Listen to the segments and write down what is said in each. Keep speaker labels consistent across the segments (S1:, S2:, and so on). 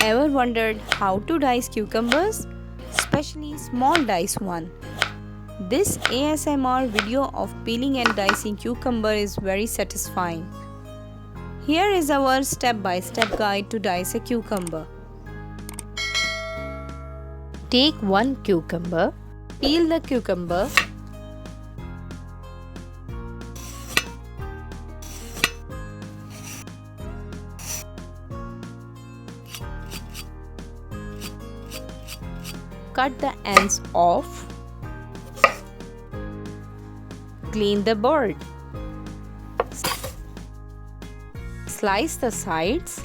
S1: Ever wondered how to dice cucumbers? Especially small dice one. This ASMR video of peeling and dicing cucumber is very satisfying. Here is our step-by-step guide to dice a cucumber. Take one cucumber, peel the cucumber, cut the ends off, clean the bird, slice the sides,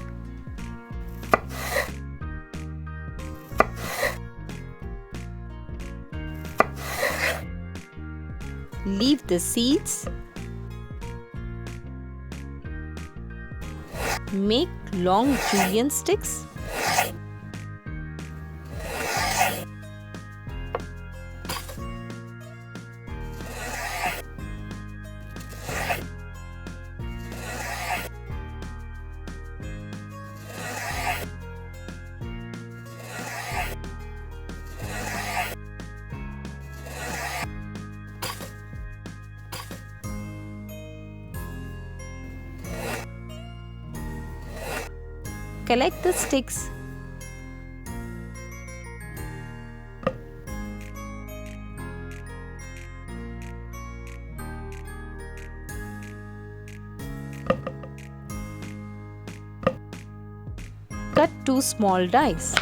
S1: leave the seeds, make long julienne sticks, collect the sticks, cut two small dice.